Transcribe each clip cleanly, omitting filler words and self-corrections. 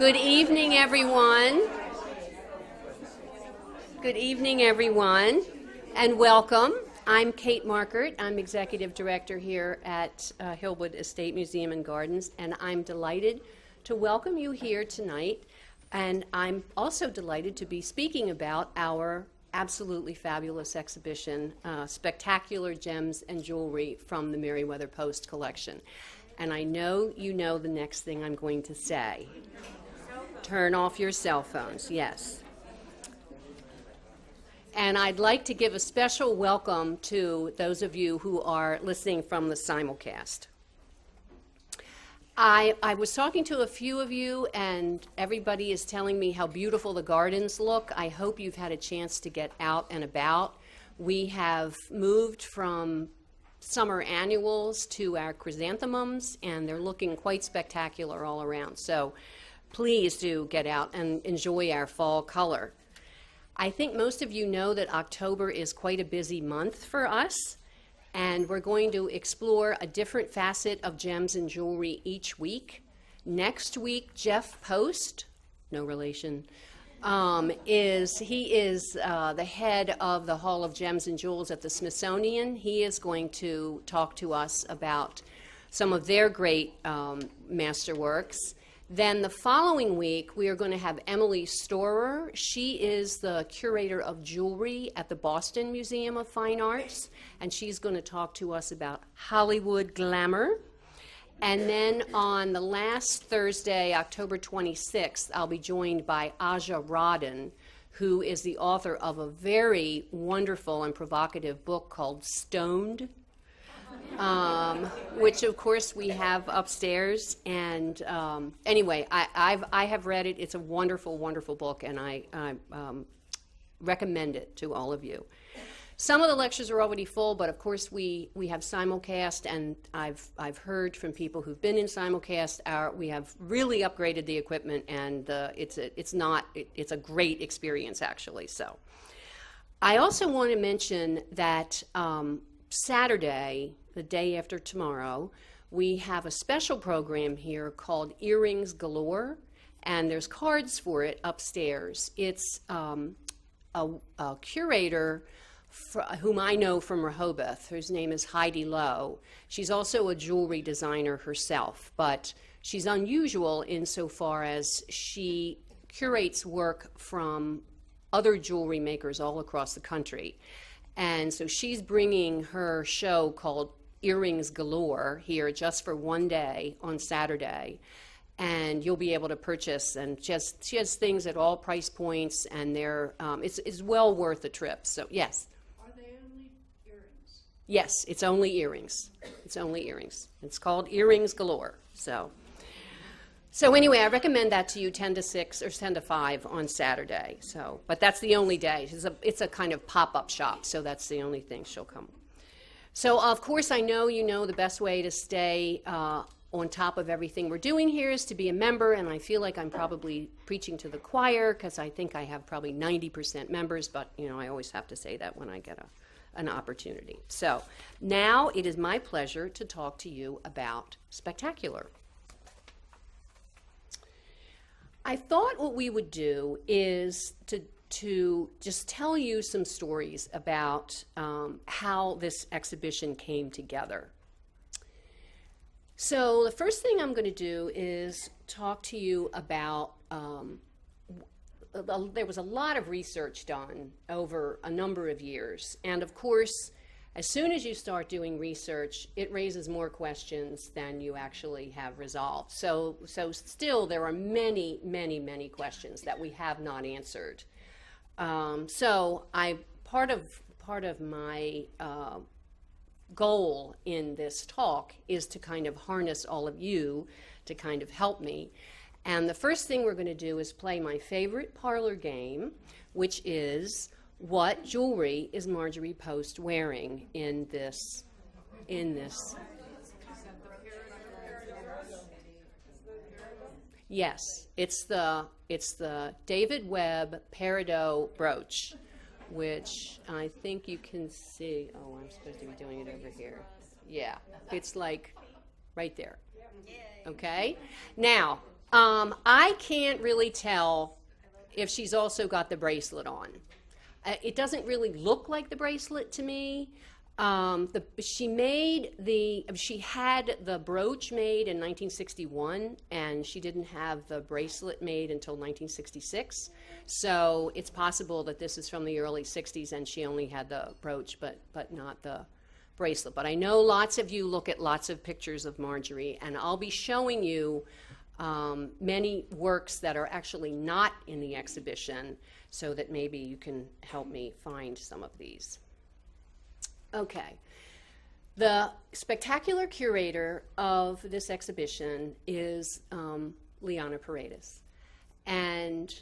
Good evening, everyone. Good evening, everyone, and welcome. I'm Kate Markert. I'm Executive Director here at Hillwood Estate Museum and Gardens, and I'm delighted to welcome you here tonight. And I'm also delighted to be speaking about our absolutely fabulous exhibition, Spectacular Gems and Jewelry from the Merriweather Post collection. And I know you know the next thing I'm going to say. Turn off your cell phones, yes. And I'd like to give a special welcome to those of you who are listening from the simulcast. I was talking to a few of you, and everybody is telling me how beautiful the gardens look. I hope you've had a chance to get out and about. We have moved from summer annuals to our chrysanthemums, and they're looking quite spectacular all around. So please do get out and enjoy our fall color. I think most of you know that October is quite a busy month for us, and we're going to explore a different facet of gems and jewelry each week. Next week, Jeff Post, no relation, is the head of the Hall of Gems and Jewels at the Smithsonian. He is going to talk to us about some of their great masterworks. Then the following week, we are going to have Emily Storer. She is the curator of jewelry at the Boston Museum of Fine Arts, and she's going to talk to us about Hollywood glamour. And then on the last Thursday, October 26th, I'll be joined by Aja Rodden, who is the author of a very wonderful and provocative book called Stoned, which of course we have upstairs. And anyway, I have read it. It's a wonderful, wonderful book, and I recommend it to all of you. Some of the lectures are already full, but of course we have simulcast, and I've heard from people who've been in simulcast. We have really upgraded the equipment, and it's a great experience actually. So I also want to mention that Saturday, the day after tomorrow, we have a special program here called Earrings Galore, and there's cards for it upstairs. It's a curator whom I know from Rehoboth, whose name is Heidi Lowe. She's also a jewelry designer herself, but she's unusual insofar as she curates work from other jewelry makers all across the country. And so she's bringing her show called Earrings Galore here just for one day on Saturday. And you'll be able to purchase, and she has things at all price points, and it's well worth the trip. So yes. Are they only earrings? Yes, it's only earrings. It's only earrings. It's called Earrings Galore. So anyway, I recommend that to you 10 to 6 or 10 to 5 on Saturday. But that's the only day. It's a kind of pop-up shop, so that's the only thing she'll come. So of course, I know you know the best way to stay on top of everything we're doing here is to be a member, and I feel like I'm probably preaching to the choir because I think I have probably 90% members, but I always have to say that when I get an opportunity. So now it is my pleasure to talk to you about Spectacular. I thought what we would do is to just tell you some stories about how this exhibition came together. So the first thing I'm going to do is talk to you about, there was a lot of research done over a number of years, and of course, as soon as you start doing research, it raises more questions than you actually have resolved. So still there are many, many, many questions that we have not answered. So part of my goal in this talk is to kind of harness all of you to kind of help me. And the first thing we're going to do is play my favorite parlor game, which is what jewelry is Marjorie Post wearing in this? Yes, it's the David Webb Peridot brooch, which I think you can see. Oh, I'm supposed to be doing it over here. Yeah, it's like right there. Okay? Now, I can't really tell if she's also got the bracelet on. It doesn't really look like the bracelet to me. She had the brooch made in 1961, and she didn't have the bracelet made until 1966. So it's possible that this is from the early 60s, and she only had the brooch, but not the bracelet. But I know lots of you look at lots of pictures of Marjorie, and I'll be showing you many works that are actually not in the exhibition, so that maybe you can help me find some of these. Okay. The spectacular curator of this exhibition is Liana Paredes. And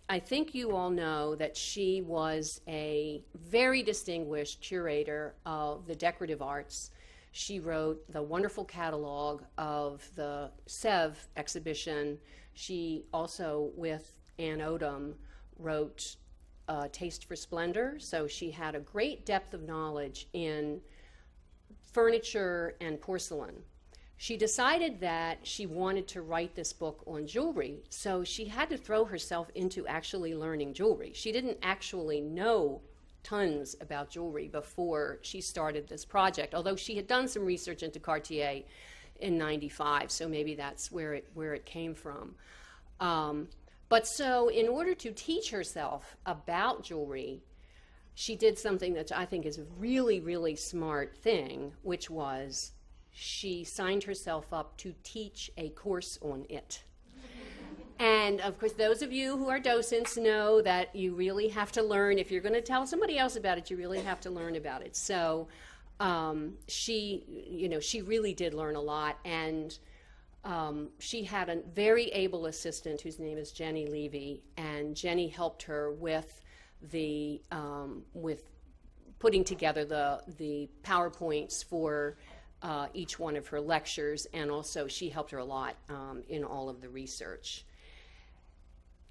I think you all know that she was a very distinguished curator of the decorative arts. She wrote the wonderful catalog of the Sèvres exhibition. She also, with Ann Odom, wrote Taste for Splendor. So she had a great depth of knowledge in furniture and porcelain. She decided that she wanted to write this book on jewelry, so she had to throw herself into actually learning jewelry. She didn't actually know tons about jewelry before she started this project, although she had done some research into Cartier in '95, so maybe that's where it came from. But so in order to teach herself about jewelry, she did something that I think is a really, really smart thing, which was she signed herself up to teach a course on it. And of course, those of you who are docents know that you really have to learn. If you're going to tell somebody else about it, you really have to learn about it. So she really did learn a lot, and she had a very able assistant whose name is Jenny Levy, and Jenny helped her with with putting together the PowerPoints for each one of her lectures, and also she helped her a lot in all of the research.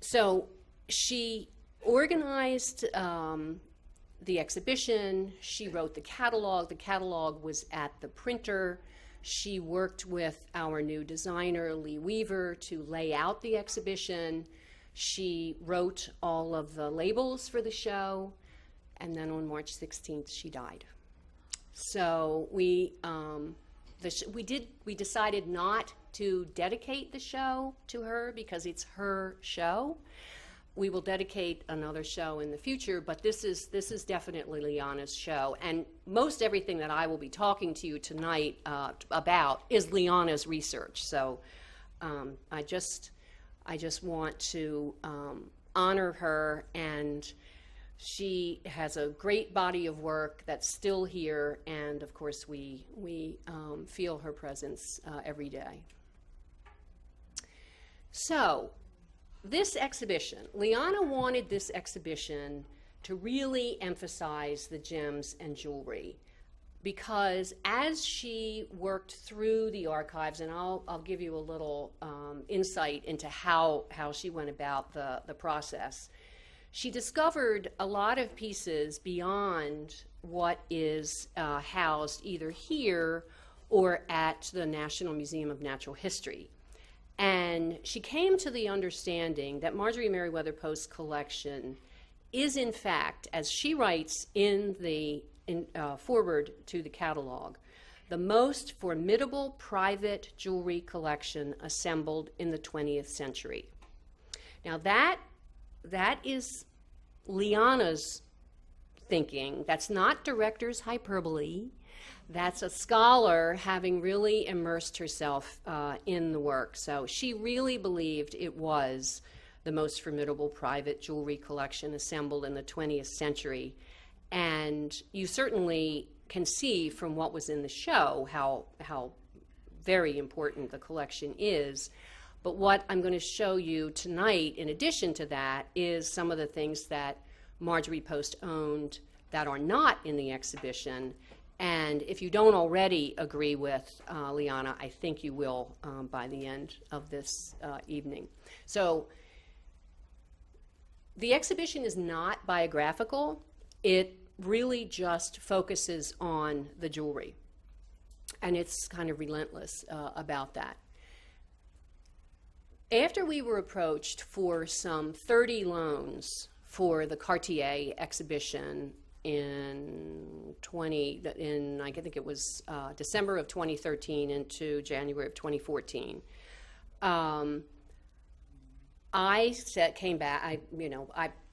So she organized the exhibition. She wrote the catalog. The catalog was at the printer. She worked with our new designer, Lee Weaver, to lay out the exhibition. She wrote all of the labels for the show, and then on March 16th, she died. So we decided not to dedicate the show to her because it's her show. We will dedicate another show in the future, but this is definitely Liana's show. And most everything that I will be talking to you tonight about is Liana's research. So I just want to honor her, and she has a great body of work that's still here, and of course we feel her presence every day. So this exhibition, Liana wanted this exhibition to really emphasize the gems and jewelry, because as she worked through the archives, and I'll give you a little insight into how she went about the process, she discovered a lot of pieces beyond what is housed either here or at the National Museum of Natural History. And she came to the understanding that Marjorie Merriweather Post's collection is, in fact, as she writes in the forward to the catalog, the most formidable private jewelry collection assembled in the 20th century. Now that is Liana's thinking. That's not director's hyperbole. That's a scholar having really immersed herself in the work. So she really believed it was the most formidable private jewelry collection assembled in the 20th century. And you certainly can see from what was in the show how very important the collection is. But what I'm going to show you tonight, in addition to that, is some of the things that Marjorie Post owned that are not in the exhibition. And if you don't already agree with Liana, I think you will by the end of this evening. So the exhibition is not biographical. It really just focuses on the jewelry. And it's kind of relentless about that. After we were approached for some 30 loans for the Cartier exhibition in I think it was December of 2013 into January of 2014, I came back. I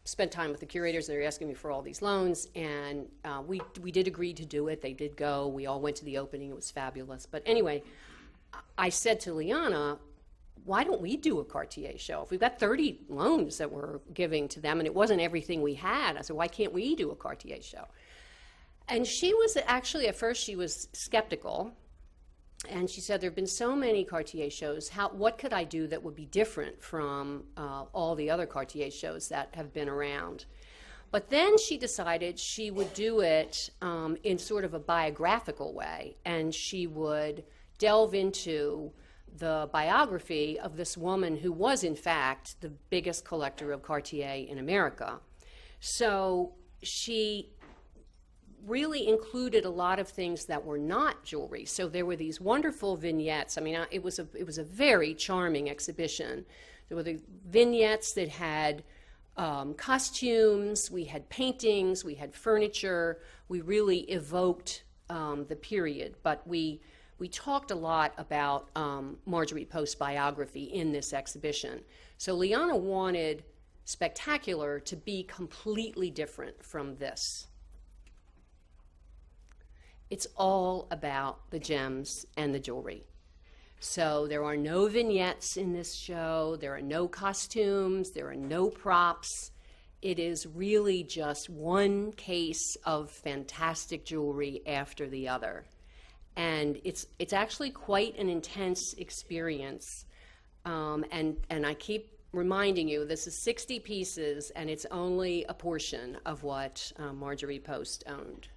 spent time with the curators. They were asking me for all these loans, and we did agree to do it. They did go. We all went to the opening. It was fabulous. But anyway, I said to Liana, why don't we do a Cartier show? If we've got 30 loans that we're giving to them, and it wasn't everything we had, I said, why can't we do a Cartier show? And she was actually, at first, she was skeptical. And she said, there have been so many Cartier shows. What could I do that would be different from all the other Cartier shows that have been around? But then she decided she would do it in sort of a biographical way, and she would delve into the biography of this woman who was, in fact, the biggest collector of Cartier in America. So she really included a lot of things that were not jewelry. So there were these wonderful vignettes. I mean, it was a very charming exhibition. There were the vignettes that had costumes, we had paintings, we had furniture. We really evoked the period, but we talked a lot about Marjorie Post's biography in this exhibition. So Liana wanted Spectacular to be completely different from this. It's all about the gems and the jewelry. So there are no vignettes in this show, there are no costumes, there are no props. It is really just one case of fantastic jewelry after the other. And it's actually quite an intense experience. And I keep reminding you, this is 60 pieces, and it's only a portion of what Marjorie Post owned.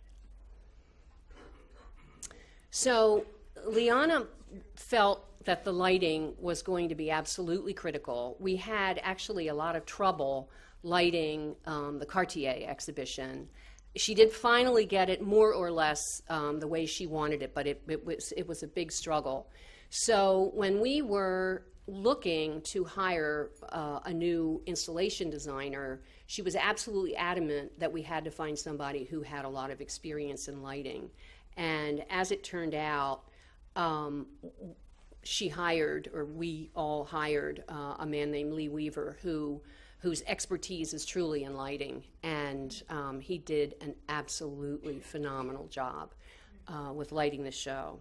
So Liana felt that the lighting was going to be absolutely critical. We had actually a lot of trouble lighting the Cartier exhibition. She did finally get it more or less the way she wanted it, but it was a big struggle. So when we were looking to hire a new installation designer, she was absolutely adamant that we had to find somebody who had a lot of experience in lighting. And as it turned out, we all hired a man named Lee Weaver whose expertise is truly in lighting, and he did an absolutely phenomenal job with lighting the show.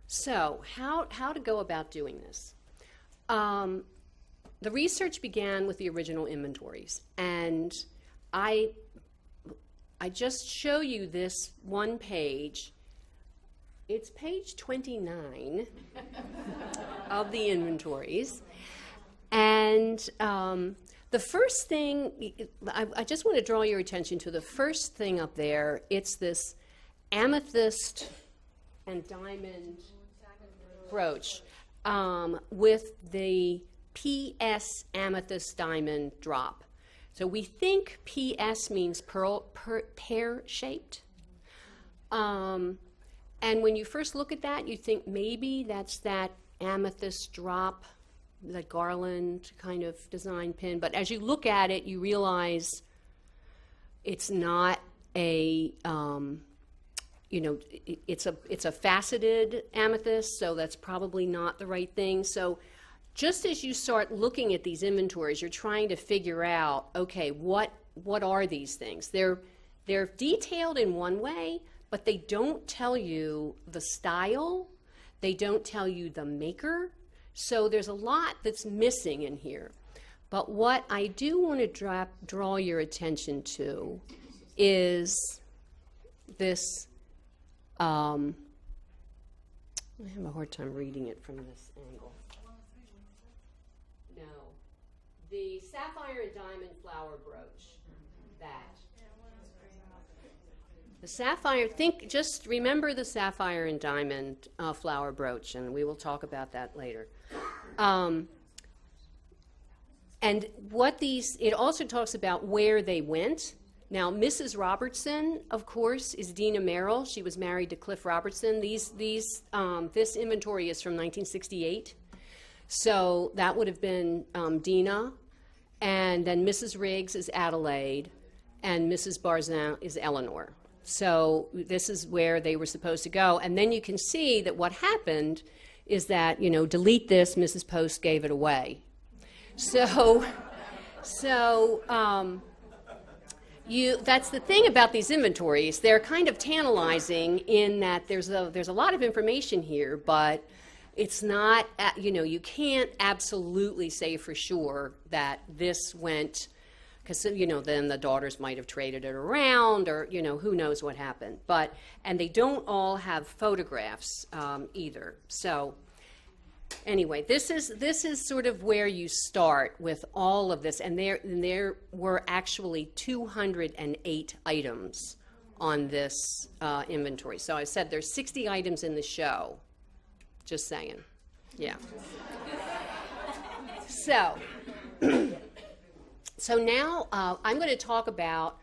So how to go about doing this? The research began with the original inventories, and I just show you this one page. It's page 29 of the inventories. And the first thing, I just want to draw your attention to the first thing up there. It's this amethyst and diamond brooch with the PS amethyst diamond drop. So we think PS means pear-shaped. And when you first look at that, you think maybe that's that amethyst drop, that garland kind of design pin. But as you look at it, you realize it's not a, it's a faceted amethyst, so that's probably not the right thing. So just as you start looking at these inventories, you're trying to figure out, okay, what are these things? They're detailed in one way, but they don't tell you the style. They don't tell you the maker. So there's a lot that's missing in here. But what I do want to draw your attention to is this, I have a hard time reading it from this angle. No. The sapphire and diamond flower brooch, that. The sapphire, just remember the sapphire and diamond flower brooch, and we will talk about that later. And it also talks about where they went. Now, Mrs. Robertson, of course, is Dina Merrill. She was married to Cliff Robertson. This inventory is from 1968. So that would have been Dina, and then Mrs. Riggs is Adelaide, and Mrs. Barzin is Eleanor. So this is where they were supposed to go. And then you can see that what happened is that, delete this, Mrs. Post gave it away. So that's the thing about these inventories. They're kind of tantalizing in that there's a lot of information here, but it's not, you can't absolutely say for sure that this went, because, then the daughters might have traded it around, or, who knows what happened. And they don't all have photographs either. So anyway, this is sort of where you start with all of this. And there were actually 208 items on this inventory. So I said there's 60 items in the show. Just saying. Yeah. So now I'm going to talk about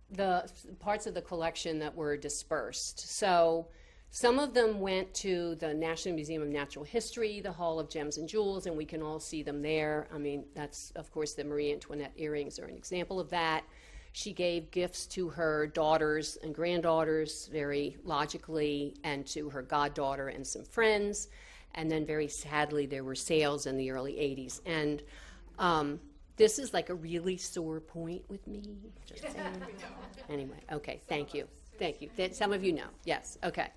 the parts of the collection that were dispersed. So some of them went to the National Museum of Natural History, the Hall of Gems and Jewels, and we can all see them there. I mean, that's, of course, the Marie Antoinette earrings are an example of that. She gave gifts to her daughters and granddaughters, very logically, and to her goddaughter and some friends. And then, very sadly, there were sales in the early 80s. And this is like a really sore point with me. Just saying. Anyway, okay, thank you. Thank you. Some of you know. Yes, okay.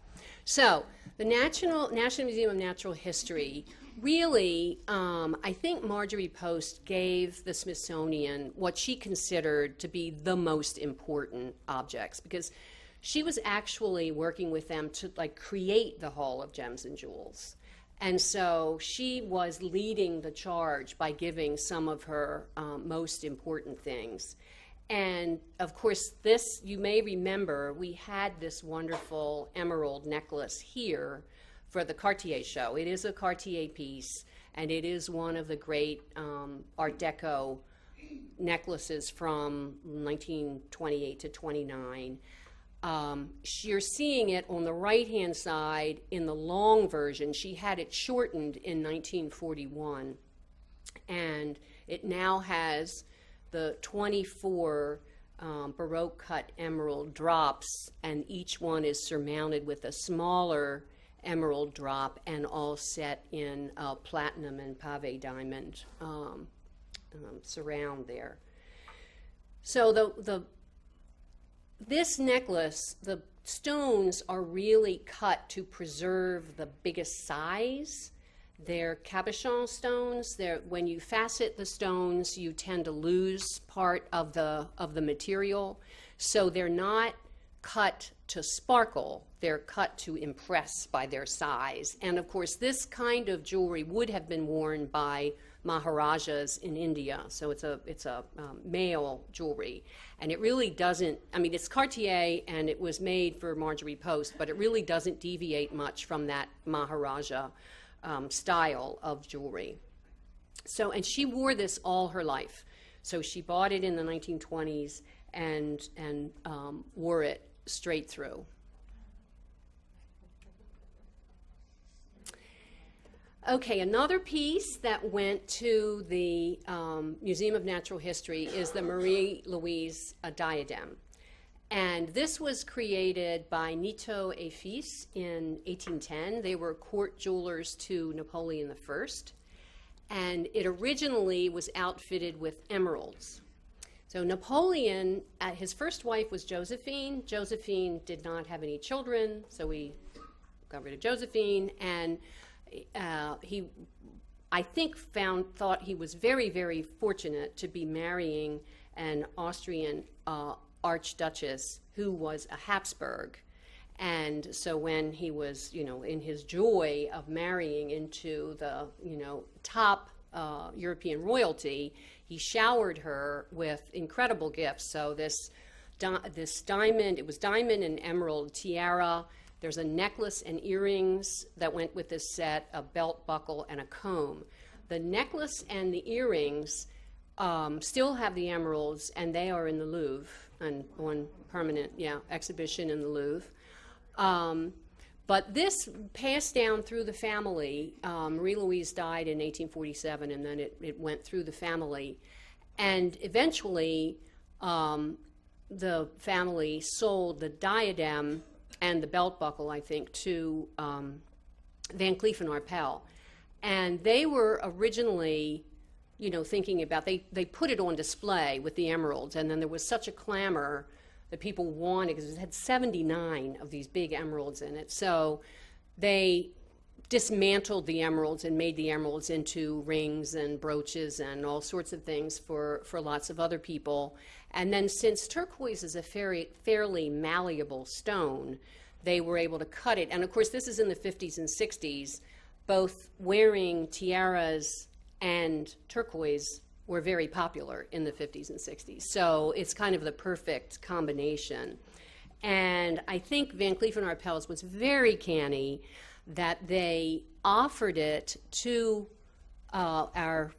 So the National Museum of Natural History really, I think Marjorie Post gave the Smithsonian what she considered to be the most important objects, because she was actually working with them to create the Hall of Gems and Jewels. And so she was leading the charge by giving some of her most important things. And of course, this, you may remember, we had this wonderful emerald necklace here for the Cartier show. It is a Cartier piece, and it is one of the great Art Deco necklaces from 1928 to 29. You're seeing it on the right-hand side in the long version. She had it shortened in 1941, and it now has the 24 Baroque cut emerald drops, and each one is surmounted with a smaller emerald drop, and all set in platinum and pave diamond surround there. So this necklace, the stones are really cut to preserve the biggest size. They're cabochon stones. When you facet the stones, you tend to lose part of the material. So they're not cut to sparkle. They're cut to impress by their size. And of course, this kind of jewelry would have been worn by Maharajas in India. So it's a male jewelry. And it really doesn't, I mean, it's Cartier and it was made for Marjorie Post, but it really doesn't deviate much from that Maharaja style of jewelry. So, and she wore this all her life. So she bought it in the 1920s and wore it straight through. Okay, another piece that went to the Museum of Natural History is the Marie-Louise diadem. And this was created by Nito et Fils in 1810. They were court jewelers to Napoleon I. And it originally was outfitted with emeralds. So Napoleon, his first wife was Josephine. Josephine did not have any children, so he got rid of Josephine. And he, I think, thought he was very, very fortunate to be marrying an Austrian archduchess who was a Habsburg. And so when he was, in his joy of marrying into the, top European royalty, he showered her with incredible gifts. So this diamond, it was diamond and emerald tiara. There's a necklace and earrings that went with this set, a belt buckle, and a comb. The necklace and the earrings still have the emeralds, and they are in the Louvre, and one permanent exhibition in the Louvre. But this passed down through the family. Marie-Louise died in 1847, and then it went through the family. And eventually, the family sold the diadem and the belt buckle, I think, to Van Cleef and Arpels. And they were originally, thinking about, they put it on display with the emeralds, and then there was such a clamor that people wanted, because it had 79 of these big emeralds in it. So they dismantled the emeralds and made the emeralds into rings and brooches and all sorts of things for lots of other people. And then since turquoise is a fairly malleable stone, they were able to cut it. And of course, this is in the 50s and 60s. Both wearing tiaras and turquoise were very popular in the 50s and 60s. So it's kind of the perfect combination. And I think Van Cleef and Arpels was very canny that they offered it to our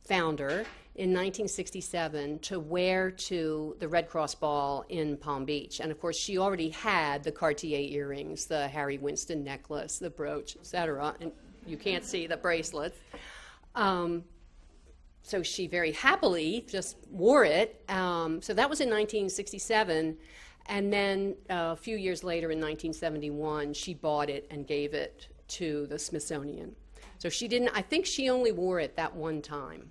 founder in 1967 to wear to the Red Cross Ball in Palm Beach. And of course, she already had the Cartier earrings, the Harry Winston necklace, the brooch, etc. And you can't see the bracelets. So she very happily just wore it. So that was in 1967. And then a few years later, in 1971, she bought it and gave it to the Smithsonian. So she didn't, I think she only wore it that one time.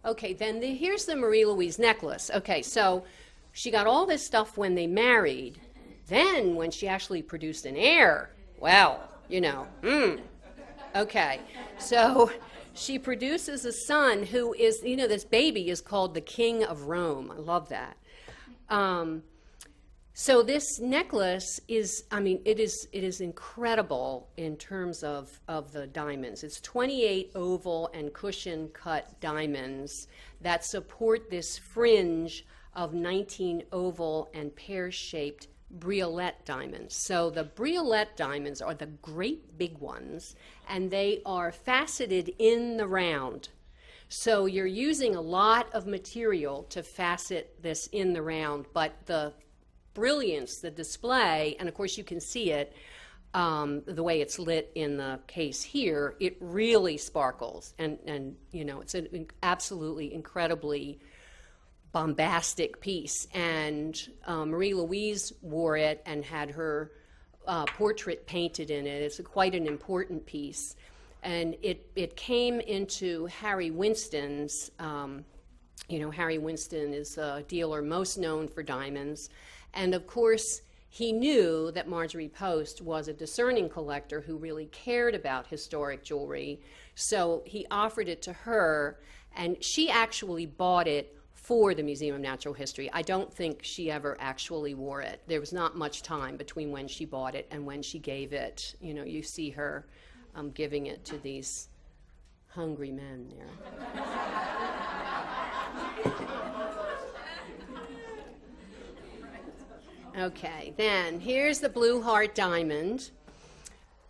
Okay, then here's the Marie-Louise necklace. Okay, so she got all this stuff when they married. Then when she actually produced an heir, well, Okay, so she produces a son who is, this baby is called the King of Rome. I love that. So this necklace is, it is incredible in terms of the diamonds. It's 28 oval and cushion cut diamonds that support this fringe of 19 oval and pear-shaped briolette diamonds. So the briolette diamonds are the great big ones, and they are faceted in the round. So you're using a lot of material to facet this in the round, but the brilliance, the display, and of course you can see it, the way it's lit in the case here, it really sparkles. And it's an absolutely incredibly bombastic piece, and Marie-Louise wore it and had her portrait painted in it. It's quite an important piece, and it came into Harry Winston's. Harry Winston is a dealer most known for diamonds, and of course he knew that Marjorie Post was a discerning collector who really cared about historic jewelry, so he offered it to her, and she actually bought it for the Museum of Natural History. I don't think she ever actually wore it. There was not much time between when she bought it and when she gave it. You see her giving it to these hungry men there. Okay, then here's the Blue Heart Diamond.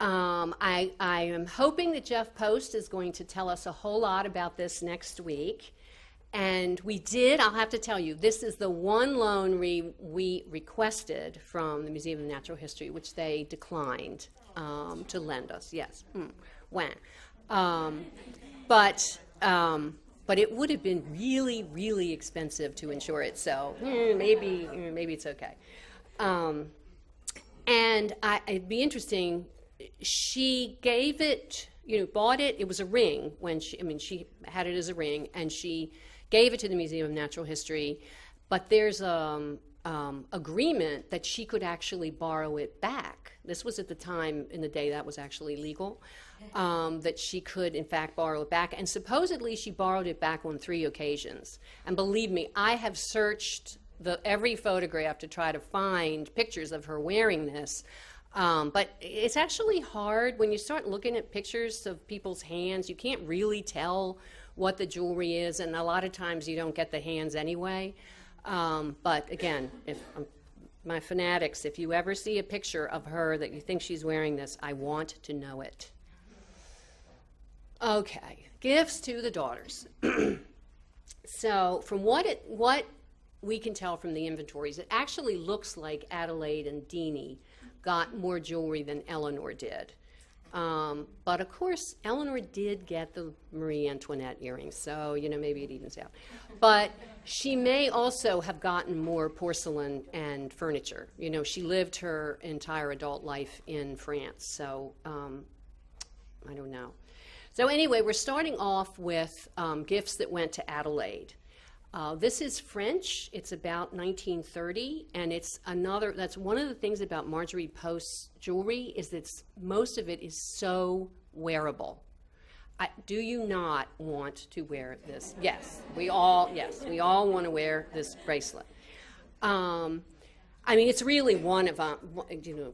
I am hoping that Jeff Post is going to tell us a whole lot about this next week. And I'll have to tell you, this is the one loan we requested from the Museum of Natural History, which they declined to lend us. Yes. But it would have been really, really expensive to insure it, so maybe it's okay. And it'd be interesting, she gave it, bought it, it was a ring when she had it as a ring, and she gave it to the Museum of Natural History, but there's agreement that she could actually borrow it back. This was at the time in the day that was actually legal, that she could in fact borrow it back, and supposedly she borrowed it back on 3 occasions. And believe me, I have searched every photograph to try to find pictures of her wearing this, but it's actually hard when you start looking at pictures of people's hands. You can't really tell what the jewelry is, and a lot of times you don't get the hands anyway. But again, my fanatics, if you ever see a picture of her that you think she's wearing this, I want to know it. Okay, gifts to the daughters. So from what we can tell from the inventories, it actually looks like Adelaide and Deanie got more jewelry than Eleanor did. But of course, Eleanor did get the Marie Antoinette earrings, so, you know, maybe it evens out. But she may also have gotten more porcelain and furniture. You know, she lived her entire adult life in France, so I don't know. So anyway, we're starting off with gifts that went to Adelaide. This is French. It's about 1930, and it's another, that's one of the things about Marjorie Post's jewelry is that most of it is so wearable. Do you not want to wear this? Yes, we all want to wear this bracelet. I mean, it's really one of, you know,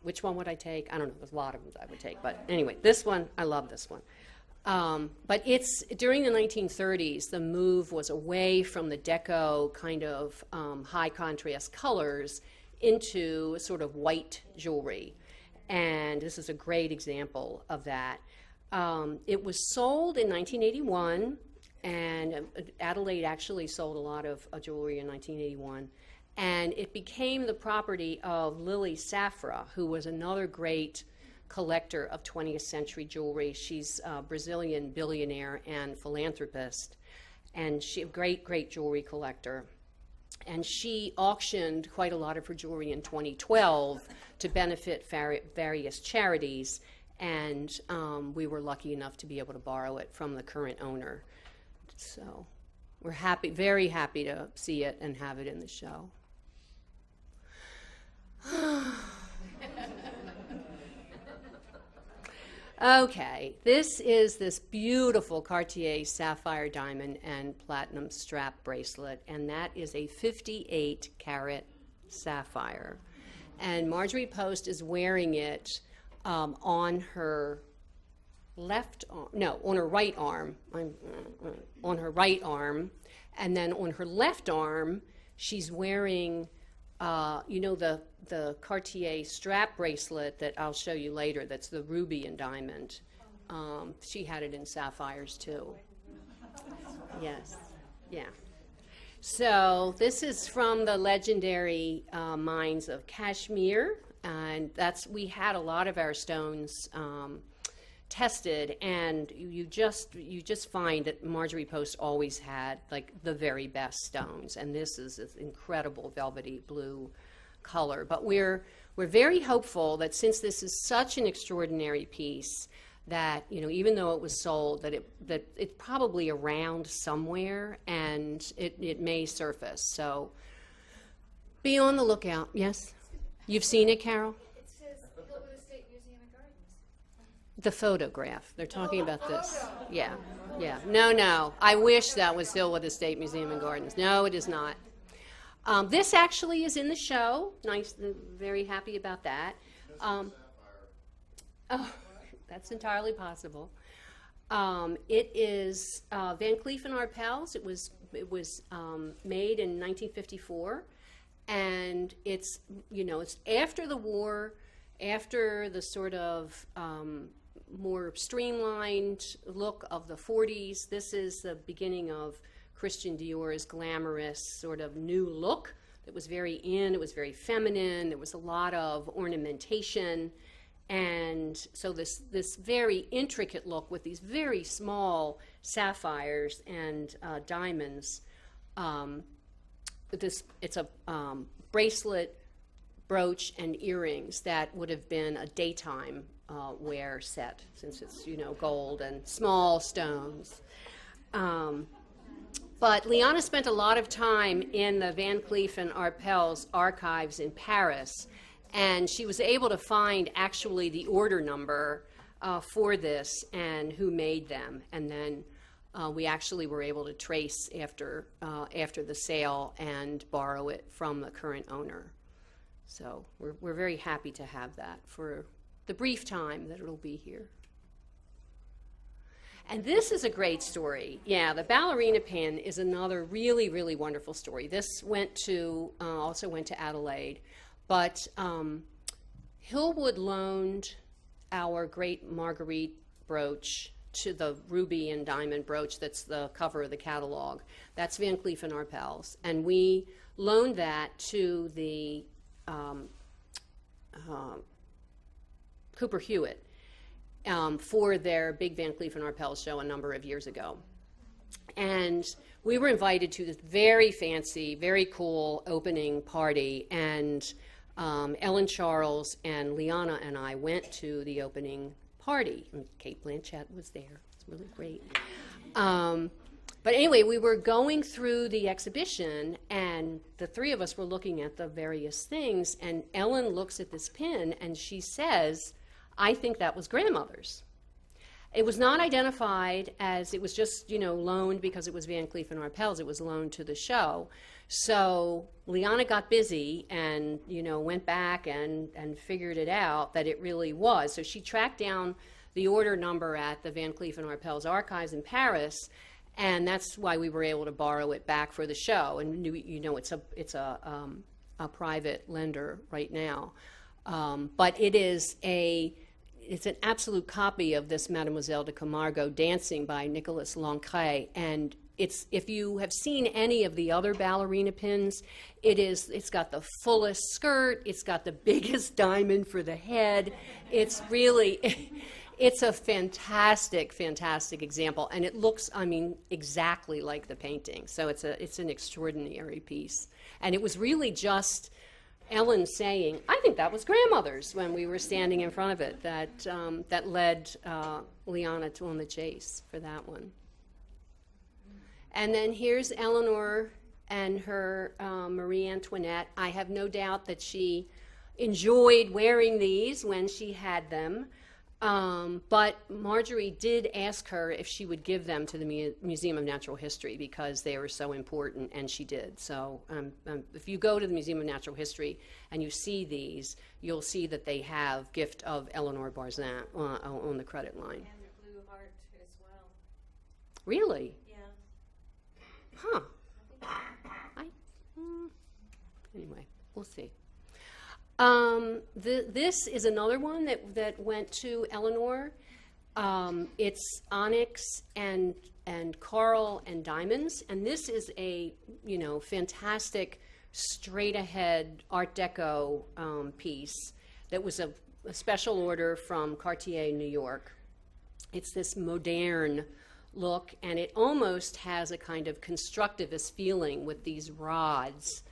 which one would I take? I don't know, there's a lot of them I would take, but anyway, this one, I love this one. But it's during the 1930s, the move was away from the Deco kind of high contrast colors into sort of white jewelry. And this is a great example of that. It was sold in 1981, and Adelaide actually sold a lot of jewelry in 1981. And it became the property of Lily Safra, who was another great collector of 20th century jewelry. She's a Brazilian billionaire and philanthropist, and she's a great jewelry collector. And she auctioned quite a lot of her jewelry in 2012 to benefit various charities, and we were lucky enough to be able to borrow it from the current owner. So we're happy, very happy to see it and have it in the show. Okay, this is this beautiful Cartier sapphire diamond and platinum strap bracelet, and that is a 58 carat sapphire. And Marjorie Post is wearing it on her left arm, no, on her right arm, on her right arm, and then on her left arm, she's wearing you know, the Cartier strap bracelet that I'll show you later, that's the ruby and diamond. She had it in sapphires too. Yes, yeah. So this is from the legendary mines of Kashmir, and we had a lot of our stones tested, and you just find that Marjorie Post always had like the very best stones, and this is this incredible velvety blue color. But we're very hopeful that since this is such an extraordinary piece, that, you know, even though it was sold, that it's probably around somewhere, and it may surface. So be on the lookout. Yes, you've seen it, Carol? The photograph. They're talking about this. Yeah, yeah. No. I wish that was Hillwood Estate Museum and Gardens. No, it is not. This actually is in the show. Nice, very happy about that. Oh, that's entirely possible. It is Van Cleef and Arpels. It was made in 1954, and it's, you know, it's after the war, after the sort of more streamlined look of the 40s. This is the beginning of Christian Dior's glamorous sort of new look that was very in. It was very feminine. There was a lot of ornamentation, and so this very intricate look with these very small sapphires and diamonds. It's a bracelet, brooch, and earrings that would have been a daytime wear set, since it's, you know, gold and small stones. But Liana spent a lot of time in the Van Cleef and Arpels archives in Paris, and she was able to find actually the order number for this and who made them. And then we actually were able to trace after the sale and borrow it from the current owner. So we're very happy to have that for the brief time that it'll be here. And this is a great story. Yeah, the Ballerina pin is another really, really wonderful story. This also went to Adelaide, but Hillwood loaned our great Marguerite brooch to the ruby and diamond brooch that's the cover of the catalog. That's Van Cleef and Arpels. And we loaned that to the Cooper Hewitt for their big Van Cleef and Arpels show a number of years ago. And we were invited to this very fancy, very cool opening party, and Ellen Charles and Liana and I went to the opening party. And Kate Blanchett was there. It's really great. But anyway, we were going through the exhibition, and the three of us were looking at the various things, and Ellen looks at this pin, and she says, I think that was grandmother's. It was not identified as, it was just, loaned because it was Van Cleef and Arpels. It was loaned to the show. So Liana got busy and, went back and figured it out that it really was. So she tracked down the order number at the Van Cleef and Arpels archives in Paris, and that's why we were able to borrow it back for the show. And, it's a private lender right now. But it's an absolute copy of this Mademoiselle de Camargo Dancing by Nicolas Lancret, and if you have seen any of the other ballerina pins, it's got the fullest skirt, it's got the biggest diamond for the head. It's really, it's a fantastic, fantastic example, and it looks, exactly like the painting. So it's an extraordinary piece, and it was really just Ellen saying, I think that was grandmother's, when we were standing in front of it, that led Liana on the chase for that one. And then here's Eleanor and her Marie Antoinette. I have no doubt that she enjoyed wearing these when she had them. But Marjorie did ask her if she would give them to the Museum of Natural History because they were so important, and she did. So if you go to the Museum of Natural History and you see these, you'll see that they have gift of Eleanor Barzin on the credit line. And the blue heart as well. Really? Yeah. Huh. Anyway, we'll see. This is another one that went to Eleanor. It's onyx and coral and diamonds, and this is a fantastic straight ahead Art Deco piece that was a special order from Cartier, New York. It's this modern look, and it almost has a kind of constructivist feeling with these rods.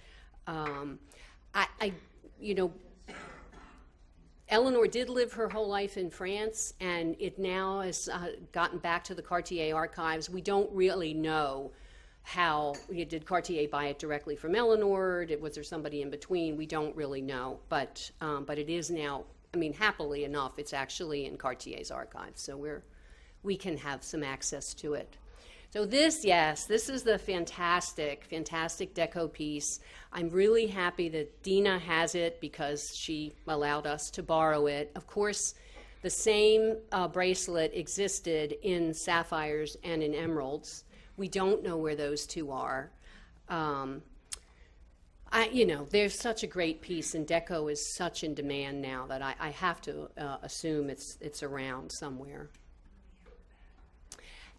Eleanor did live her whole life in France, and it now has gotten back to the Cartier archives. We don't really know how, did Cartier buy it directly from Eleanor? Was there somebody in between? We don't really know, but it is now, happily enough, it's actually in Cartier's archives, so we can have some access to it. So this is the fantastic, fantastic Deco piece. I'm really happy that Dina has it because she allowed us to borrow it. Of course, the same bracelet existed in sapphires and in emeralds. We don't know where those two are. There's such a great piece, and Deco is such in demand now that I have to assume it's around somewhere.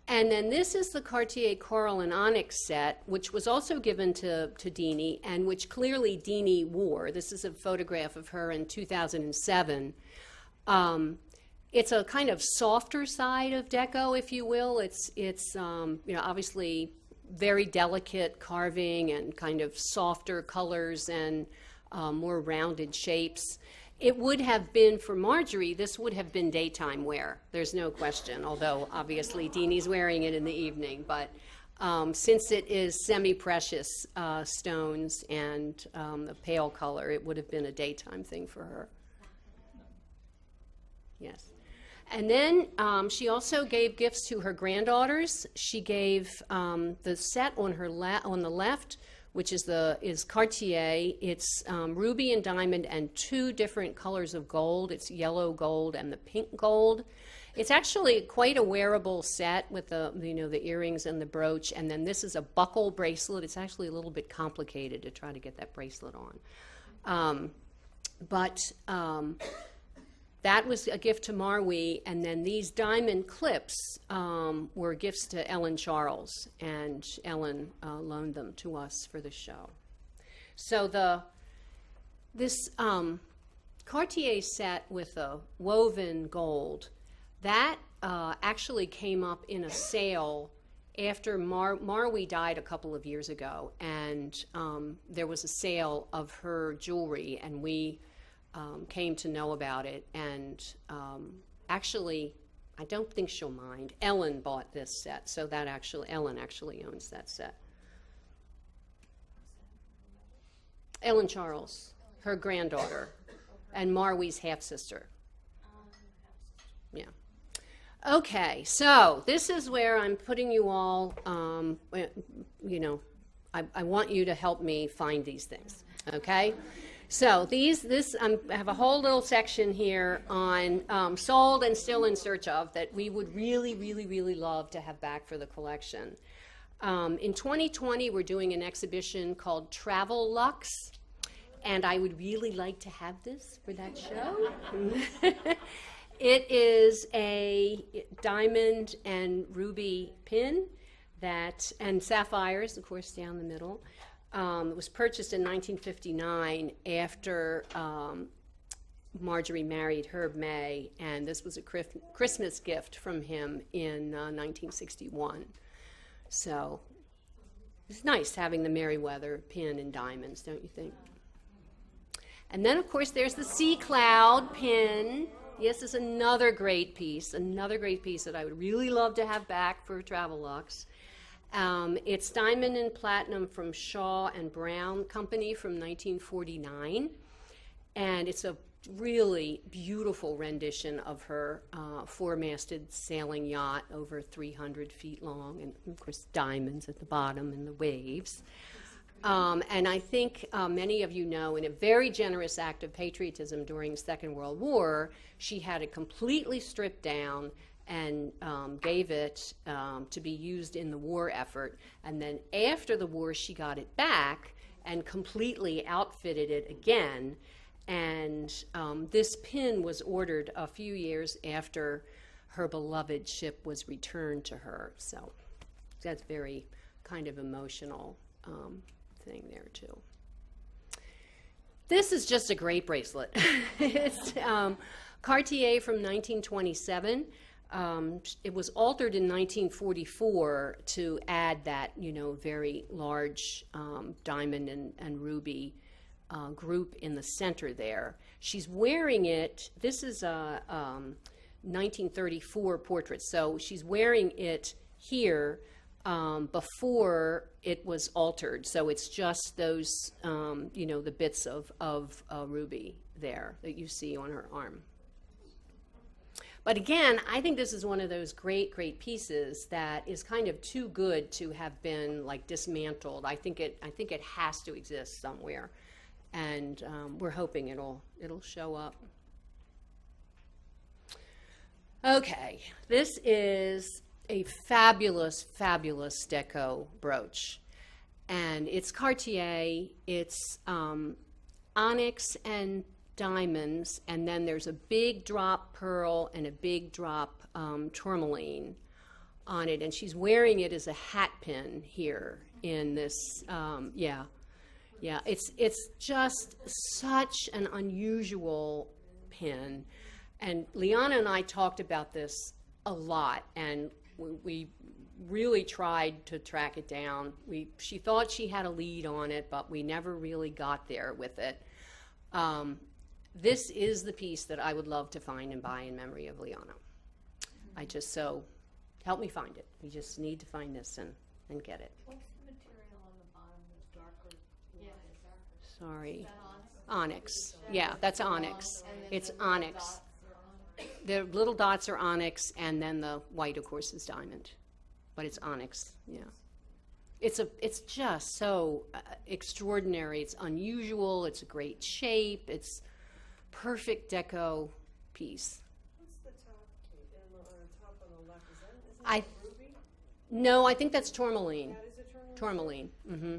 And then this is the Cartier Coral and Onyx set, which was also given to Deanie, and which clearly Deanie wore. This is a photograph of her in 2007. It's a kind of softer side of Deco, if you will. It's obviously very delicate carving and kind of softer colors and more rounded shapes. It would have been, for Marjorie, this would have been daytime wear. There's no question, although obviously Deanie's wearing it in the evening. But since it is semi-precious stones and a pale color, it would have been a daytime thing for her. Yes. And then she also gave gifts to her granddaughters. She gave the set on the left, which is Cartier. It's ruby and diamond and two different colors of gold. It's yellow gold and the pink gold. It's actually quite a wearable set with the earrings and the brooch. And then this is a buckle bracelet. It's actually a little bit complicated to try to get that bracelet on. But that was a gift to Marwie, and then these diamond clips were gifts to Ellen Charles, and Ellen loaned them to us for the show. So this Cartier set with a woven gold, that actually came up in a sale after Marwie died a couple of years ago, and there was a sale of her jewelry, and we came to know about it, and actually, I don't think she'll mind. Ellen bought this set, so that Ellen actually owns that set. Ellen Charles, her granddaughter, and Marwie's half-sister. Yeah. Okay, so this is where I'm putting you all, you know, I want you to help me find these things, okay? So I have a whole little section here on sold and still in search of that we would really, really, really love to have back for the collection. In 2020, we're doing an exhibition called Travel Luxe, and I would really like to have this for that show. It is a diamond and ruby pin and sapphires, of course, down the middle. It was purchased in 1959 after Marjorie married Herb May, and this was a Christmas gift from him in 1961. So it's nice having the Merriweather pin and diamonds, don't you think? And then, of course, there's the Sea Cloud pin. Yes, it's another great piece that I would really love to have back for Travel Luxe. It's diamond and platinum from Shaw and Brown Company from 1949, and it's a really beautiful rendition of her four-masted sailing yacht over 300 feet long, and of course diamonds at the bottom and the waves. And I think many of you know, in a very generous act of patriotism during the Second World War, she had it completely stripped down and gave it to be used in the war effort. And then after the war, she got it back and completely outfitted it again. And this pin was ordered a few years after her beloved ship was returned to her. So that's very kind of emotional thing there too. This is just a great bracelet. It's Cartier from 1927. It was altered in 1944 to add that, you know, very large diamond and ruby group in the center there. She's wearing it. This is a 1934 portrait, so she's wearing it here before it was altered. So it's just those, you know, the bits of ruby there that you see on her arm. But again, I think this is one of those great, great pieces that is kind of too good to have been like dismantled. I think it has to exist somewhere, and we're hoping it'll show up. Okay, this is a fabulous, fabulous Deco brooch, and it's Cartier. It's onyx and diamonds, and then there's a big drop pearl and a big drop tourmaline on it, and she's wearing it as a hat pin here in this. It's just such an unusual pin, and Liana and I talked about this a lot, and we really tried to track it down. She thought she had a lead on it, but we never really got there with it. This is the piece that I would love to find and buy in memory of Liana. Help me find it. We just need to find this and get it. What's the material on the bottom that's darker? Yeah, it's darker. Sorry. Is that onyx? Onyx. Yeah, that's onyx. It's onyx. The little dots are onyx, and then the white, of course, is diamond. But it's onyx, yeah. It's just so extraordinary. It's unusual. It's a great shape. It's perfect Deco piece. What's the top on the left? Isn't that ruby? No, I think that's tourmaline. That is a Tourmaline. Mm-hmm.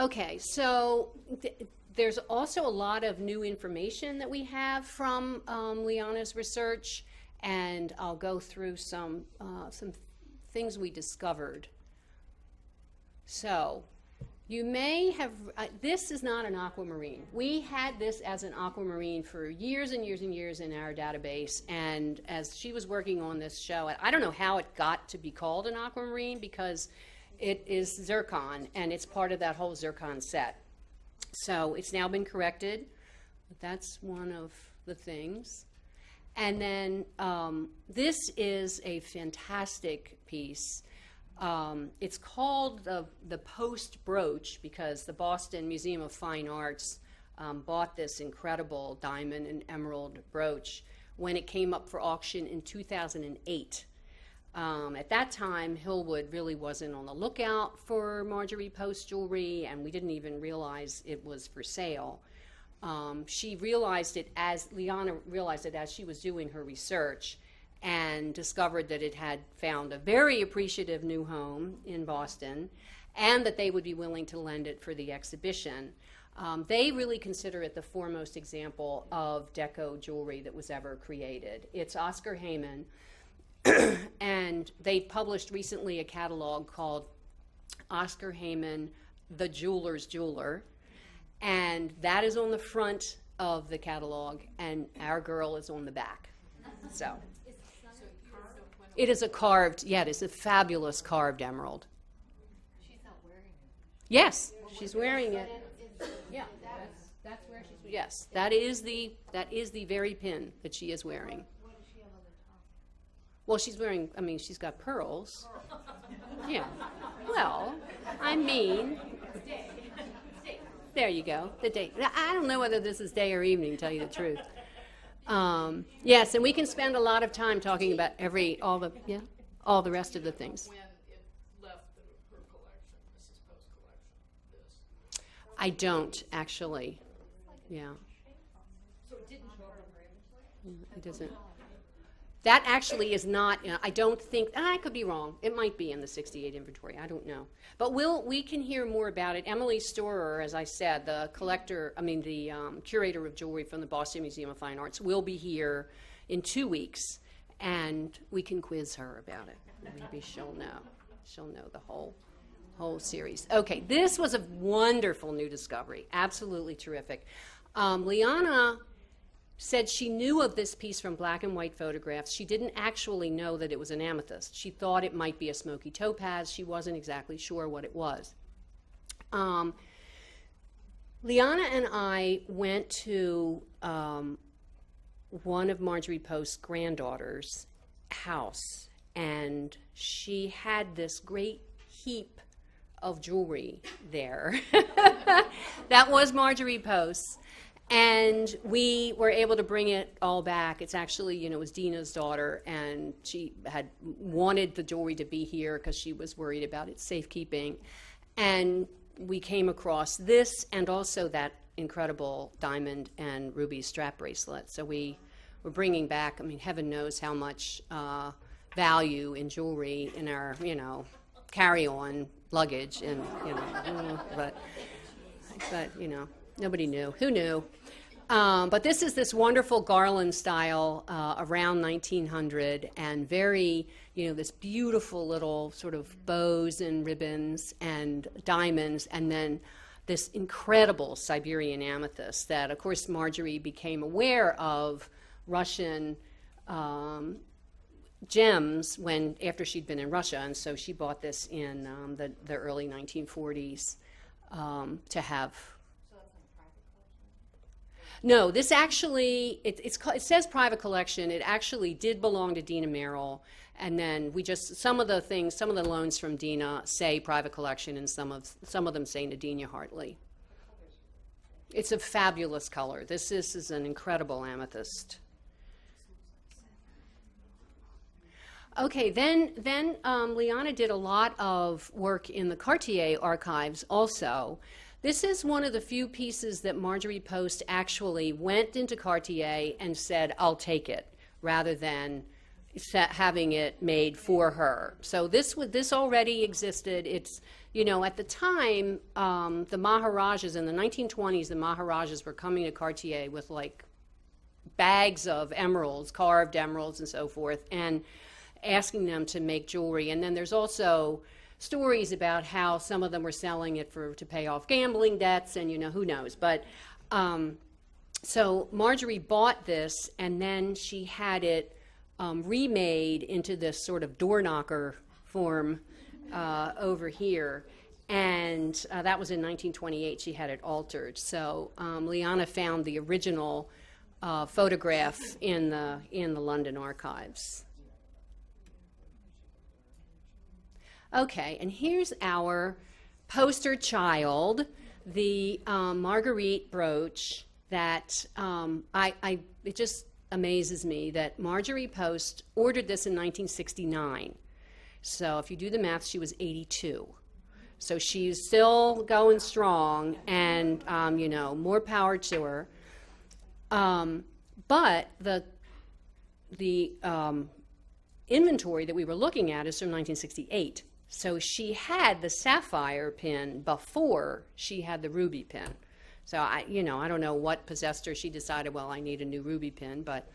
Okay, so There's also a lot of new information that we have from Liana's research, and I'll go through some things we discovered. So, you may have, this is not an aquamarine. We had this as an aquamarine for years and years and years in our database, and as she was working on this show, I don't know how it got to be called an aquamarine because it is zircon, and it's part of that whole zircon set. So it's now been corrected. That's one of the things. And then this is a fantastic piece. It's called the Post brooch because the Boston Museum of Fine Arts bought this incredible diamond and emerald brooch when it came up for auction in 2008. At that time, Hillwood really wasn't on the lookout for Marjorie Post jewelry, and we didn't even realize it was for sale. She realized it as, Liana realized it as she was doing her research, and discovered that it had found a very appreciative new home in Boston, and that they would be willing to lend it for the exhibition. They really consider it the foremost example of Deco jewelry that was ever created. It's Oscar Heyman, and they published recently a catalog called Oscar Heyman, The Jeweler's Jeweler, and that is on the front of the catalog, and our girl is on the back. So. It is a carved, yeah, it is a fabulous carved emerald. She's not wearing it. Yes, she's wearing it. Yeah, that's where she's. Yes, that is the very pin that she is wearing. What does she have on the top? Well, she's wearing. I mean, she's got pearls. Yeah. Well, I mean. There you go. The date. I don't know whether this is day or evening. To tell you the truth. Yes, and we can spend a lot of time talking about all the rest of the things. When it left her collection, Mrs. Post collection, this. I don't actually. Yeah. So it didn't show up in her inventory? It doesn't. That actually is not. I don't think. I could be wrong. It might be in the '68 inventory. I don't know. But we can hear more about it. Emily Storer, as I said, the curator of jewelry from the Boston Museum of Fine Arts, will be here in 2 weeks, and we can quiz her about it. Maybe she'll know. She'll know the whole series. Okay, this was a wonderful new discovery. Absolutely terrific. Liana said she knew of this piece from black and white photographs. She didn't actually know that it was an amethyst. She thought it might be a smoky topaz. She wasn't exactly sure what it was. Liana and I went to one of Marjorie Post's granddaughters' house, and she had this great heap of jewelry there. That was Marjorie Post's. And we were able to bring it all back. It's actually, it was Dina's daughter, and she had wanted the jewelry to be here because she was worried about its safekeeping. And we came across this and also that incredible diamond and ruby strap bracelet. So we were bringing back, heaven knows how much value in jewelry in our, carry-on luggage. And, but nobody knew. Who knew? But this is this wonderful garland style around 1900, and very, this beautiful little sort of bows and ribbons and diamonds, and then this incredible Siberian amethyst that, of course, Marjorie became aware of Russian gems after she'd been in Russia, and so she bought this in the early 1940s to have. No, this actually, it says private collection. It actually did belong to Dina Merrill, and then some of the loans from Dina say private collection, and some of them say Nadine Hartley. It's a fabulous color. This is an incredible amethyst. Okay, then Liana did a lot of work in the Cartier archives also. This is one of the few pieces that Marjorie Post actually went into Cartier and said, I'll take it, rather than having it made for her. So this already existed. you know, at the time, the Maharajas in the 1920s, the Maharajas were coming to Cartier with like bags of emeralds, carved emeralds and so forth, and asking them to make jewelry. And then there's also stories about how some of them were selling it to pay off gambling debts, and you know, who knows. But so Marjorie bought this, and then she had it remade into this sort of door knocker form over here. And that was in 1928. She had it altered. So Liana found the original photograph in the London archives. Okay, and here's our poster child, the Marguerite brooch that it just amazes me that Marjorie Post ordered this in 1969. So if you do the math, she was 82. So she's still going strong, and you know, more power to her. But the inventory that we were looking at is from 1968. So she had the sapphire pin before she had the ruby pin. So I don't know what possessed her. She decided, well, I need a new ruby pin, but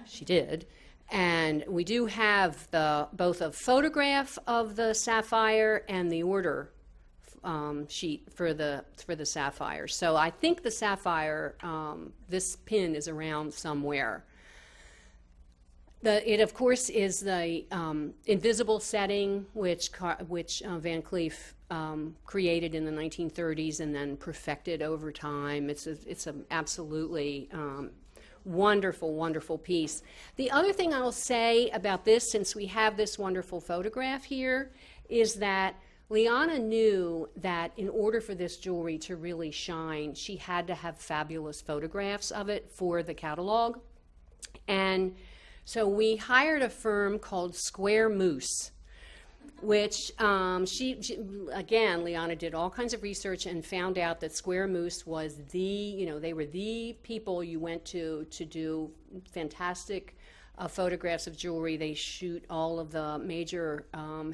she did. And we do have both a photograph of the sapphire and the order sheet for the sapphire. So I think the sapphire, this pin is around somewhere. It of course is the invisible setting which Van Cleef created in the 1930s and then perfected over time. It's an absolutely wonderful, wonderful piece. The other thing I'll say about this, since we have this wonderful photograph here, is that Liana knew that in order for this jewelry to really shine, she had to have fabulous photographs of it for the catalog. And so we hired a firm called Square Moose, which again, Liana did all kinds of research and found out that Square Moose was they were the people you went to do fantastic photographs of jewelry. They shoot all of the major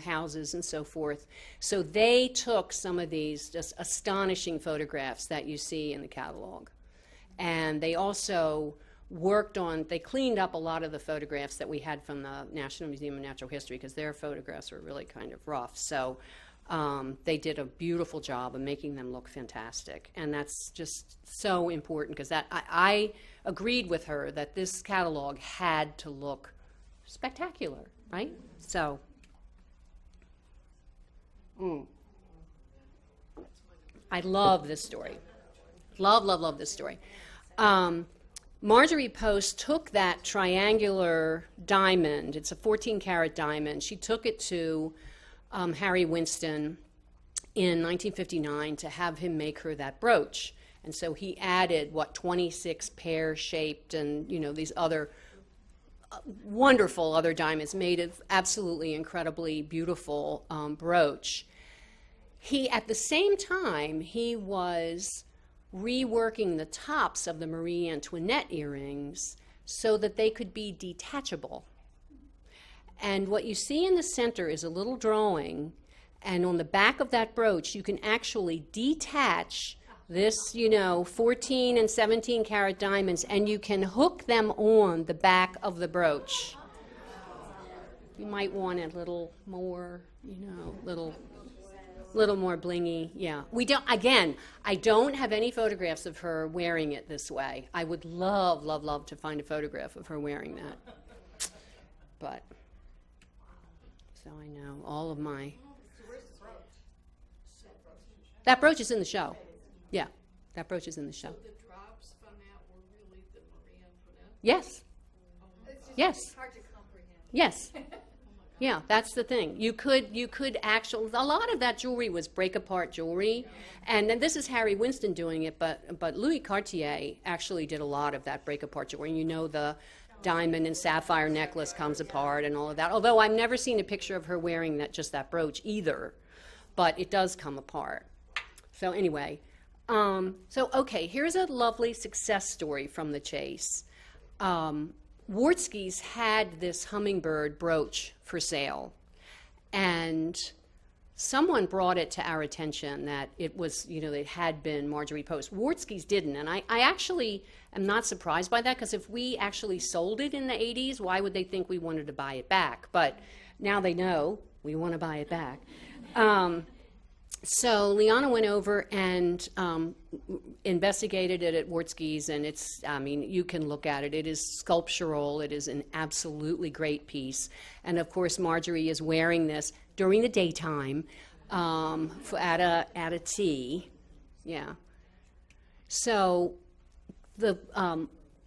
houses and so forth. So they took some of these just astonishing photographs that you see in the catalog. And they also they cleaned up a lot of the photographs that we had from the National Museum of Natural History, because their photographs were really kind of rough. So they did a beautiful job of making them look fantastic. And that's just so important, because I agreed with her that this catalog had to look spectacular, right? So, I love this story. Love this story. Marjorie Post took that triangular diamond, it's a 14-karat diamond, she took it to Harry Winston in 1959 to have him make her that brooch. And so he added, 26 pear-shaped and, these other wonderful other diamonds, made it absolutely incredibly beautiful brooch. At the same time, he was reworking the tops of the Marie Antoinette earrings so that they could be detachable. And what you see in the center is a little drawing, and on the back of that brooch you can actually detach this, 14 and 17 karat diamonds, and you can hook them on the back of the brooch. You might want a little more, little more blingy, yeah. I don't have any photographs of her wearing it this way. I would love to find a photograph of her wearing that. But, so I know all of my... That brooch is in the show. Yeah, that brooch is in the show. So the drops from that were really the Marie Antoinette? Yes. Yes. Hard to comprehend. Yes. Yeah, that's the thing. You could actually, a lot of that jewelry was break-apart jewelry, and then this is Harry Winston doing it, but Louis Cartier actually did a lot of that break-apart jewelry. The diamond and sapphire necklace comes apart and all of that, although I've never seen a picture of her wearing just that brooch either, but it does come apart. So anyway, okay, here's a lovely success story from the chase. Wartski's had this hummingbird brooch for sale, and someone brought it to our attention that it was, it had been Marjorie Post. Wartski's didn't, and I actually am not surprised by that, because if we actually sold it in the 80s, why would they think we wanted to buy it back? But now they know we want to buy it back. So Liana went over and investigated it at Wartski's, and you can look at it. It is sculptural. It is an absolutely great piece. And of course, Marjorie is wearing this during the daytime at a tea. Yeah. So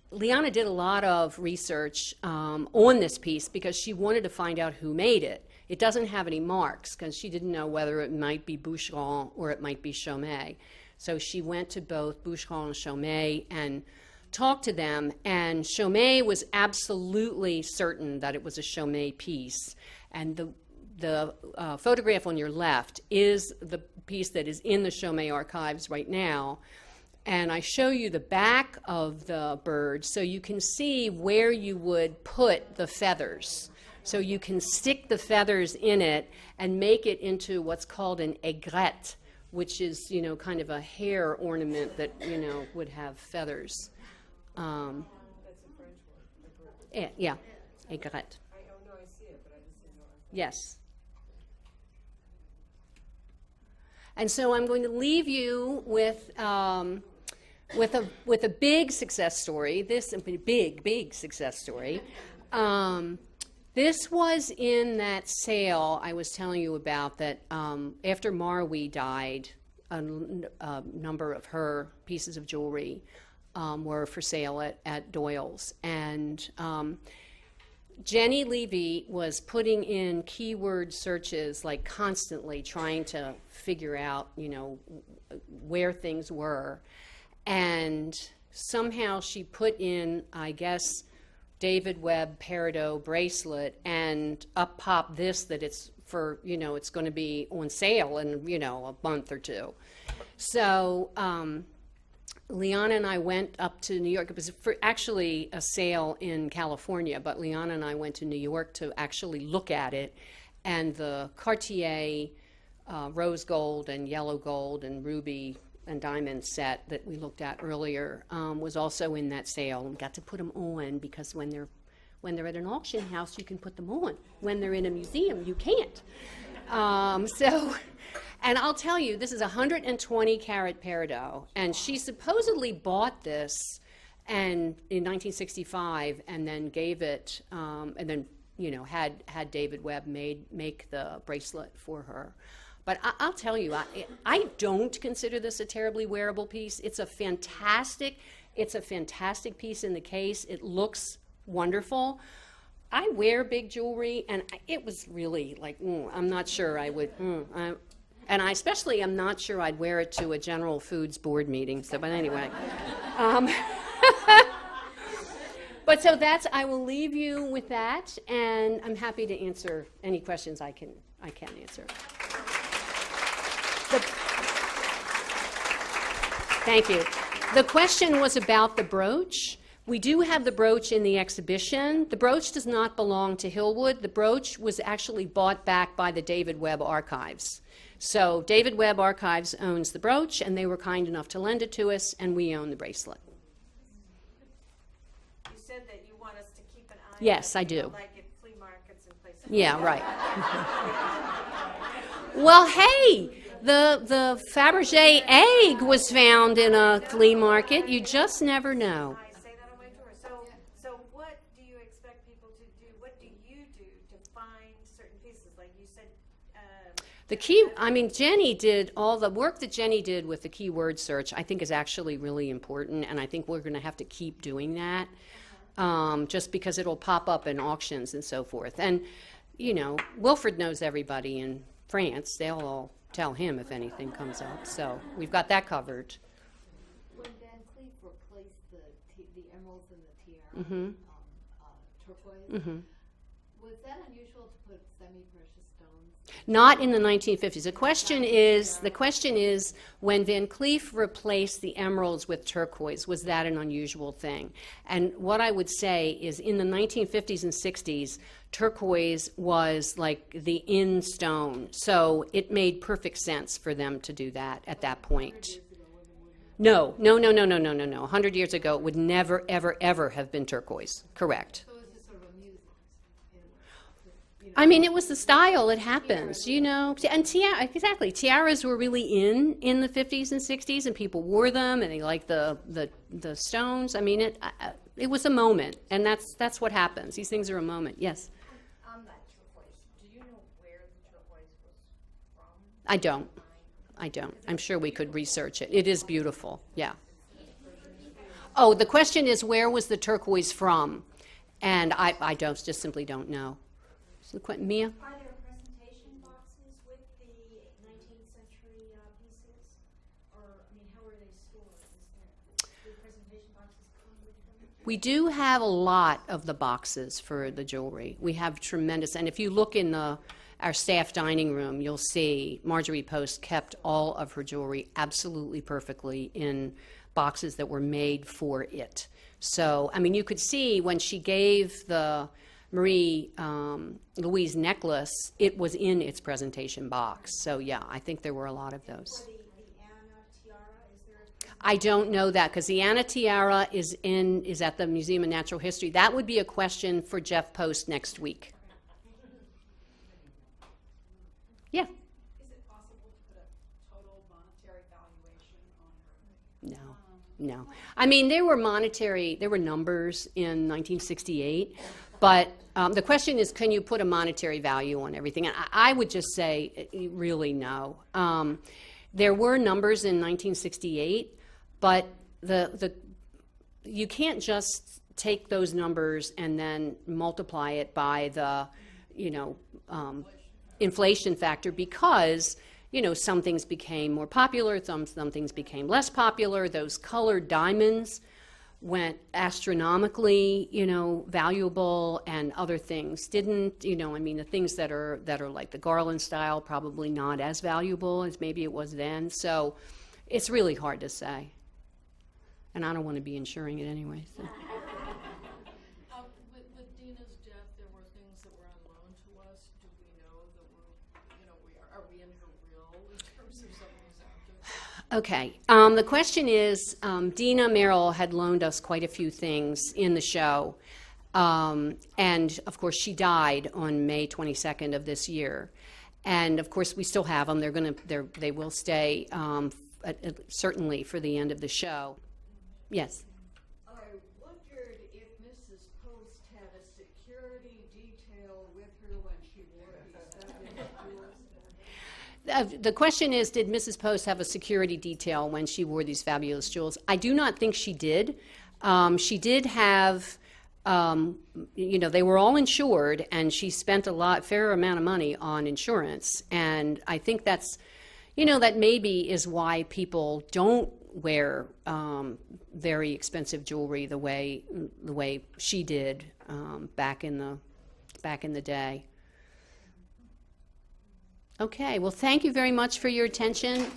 Liana did a lot of research on this piece because she wanted to find out who made it. It doesn't have any marks because she didn't know whether it might be Boucheron or it might be Chaumet. So she went to both Boucheron and Chaumet and talked to them, and Chaumet was absolutely certain that it was a Chaumet piece. And the photograph on your left is the piece that is in the Chaumet archives right now. And I show you the back of the bird so you can see where you would put the feathers. So you can stick the feathers in it and make it into what's called an aigrette, which is, kind of a hair ornament that, would have feathers. That's a French word. Yeah, aigrette. No, I see it, but I just didn't know. Yes. And so I'm going to leave you with a big success story. This big success story. This was in that sale I was telling you about that after Marie-Louise died, a number of her pieces of jewelry were for sale at Doyle's. And Jenny Levy was putting in keyword searches like constantly trying to figure out, where things were. And somehow she put in, I guess, David Webb peridot bracelet, and up popped this that it's for, it's going to be on sale in, a month or two. So Liana and I went up to New York. It was actually a sale in California, but Liana and I went to New York to actually look at it. And the Cartier rose gold and yellow gold and ruby and diamond set that we looked at earlier was also in that sale. We got to put them on because when they're at an auction house, you can put them on. When they're in a museum, you can't. And I'll tell you, this is a 120 carat peridot, and she supposedly bought this in 1965 and then gave it, and then had David Webb make the bracelet for her. But I'll tell you, I don't consider this a terribly wearable piece. It's a fantastic piece in the case. It looks wonderful. I wear big jewelry, and it was really like, I'm not sure I would, and I especially am not sure I'd wear it to a General Foods board meeting. So, but anyway. But so I will leave you with that, and I'm happy to answer any questions I can answer. Thank you. The question was about the brooch. We do have the brooch in the exhibition. The brooch does not belong to Hillwood. The brooch was actually bought back by the David Webb Archives. So David Webb Archives owns the brooch, and they were kind enough to lend it to us, and we own the bracelet. You said that you want us to keep an eye on Yes, it, I do. like at flea markets and places. Yeah, right. Well, hey, the Fabergé egg was found in a flea market. You just never know. I say that on my tour. So what do you expect people to do? What do you do to find certain pieces? Like you said, Jenny did all the work that Jenny did with the keyword search. I think is actually really important, and I think we're going to have to keep doing that, just because it'll pop up in auctions and so forth. And Wilfred knows everybody in France. They'll all tell him if anything comes up. So we've got that covered. When Van Cleef replaced the emeralds in the tiara, turquoise, Was that unusual to put semi-precious stones? Not in the 1950s. The question is, when Van Cleef replaced the emeralds with turquoise, was that an unusual thing? And what I would say is, in the 1950s and 60s, turquoise was like the in stone. So it made perfect sense for them to do that at that point. No. 100 years ago, it would never, ever, ever have been turquoise. Correct. So it's just sort of amusing. In a way. I mean, it was the style. It happens, you know. And exactly. Tiaras were really in the 50s and 60s, and people wore them, and they liked the stones. I mean, it was a moment, and that's what happens. These things are a moment. Yes. On that turquoise, do you know where the turquoise was from? I don't. I'm sure we could research it. It is beautiful. Yeah. Oh, the question is, where was the turquoise from? And I just simply don't know. So, Mia? Are there presentation boxes with the 19th century pieces? Or, I mean, how are they stored? Do presentation boxes come with them? We do have a lot of the boxes for the jewelry. We have tremendous, and if you look in our staff dining room, you'll see Marjorie Post kept all of her jewelry absolutely perfectly in boxes that were made for it. So, I mean, you could see when she gave the Marie-Louise necklace, it was in its presentation box. So, yeah, I think there were a lot of those. For the Anna tiara, is there I don't know that, because the Anna tiara is at the Museum of Natural History. That would be a question for Jeff Post next week. Yeah. Is it possible to put a total monetary valuation on her? No. I mean, there were numbers in 1968, but the question is, can you put a monetary value on everything? And I would just say, really, no. There were numbers in 1968, but you can't just take those numbers and then multiply it by the, inflation factor, because some things became more popular, some things became less popular. Those colored diamonds went astronomically valuable, and other things didn't. I mean, the things that are like the garland style, probably not as valuable as maybe it was then. So it's really hard to say, and I don't want to be insuring it anyway, so. With Dina's death, there were things that were on loan to us. Do we know that are we in her will in terms of some of these objects? Okay. The question is, Dina Merrill had loaned us quite a few things in the show, and of course she died on May 22nd of this year, and of course we still have them. They will stay certainly for the end of the show. Yes. I wondered if Mrs. Post had a security detail with her when she wore these fabulous jewels. The question is, did Mrs. Post have a security detail when she wore these fabulous jewels? I do not think she did. She did have, they were all insured, and she spent fair amount of money on insurance. And I think that's, that maybe is why people don't wear very expensive jewelry the way she did back in the day. Okay, well, thank you very much for your attention.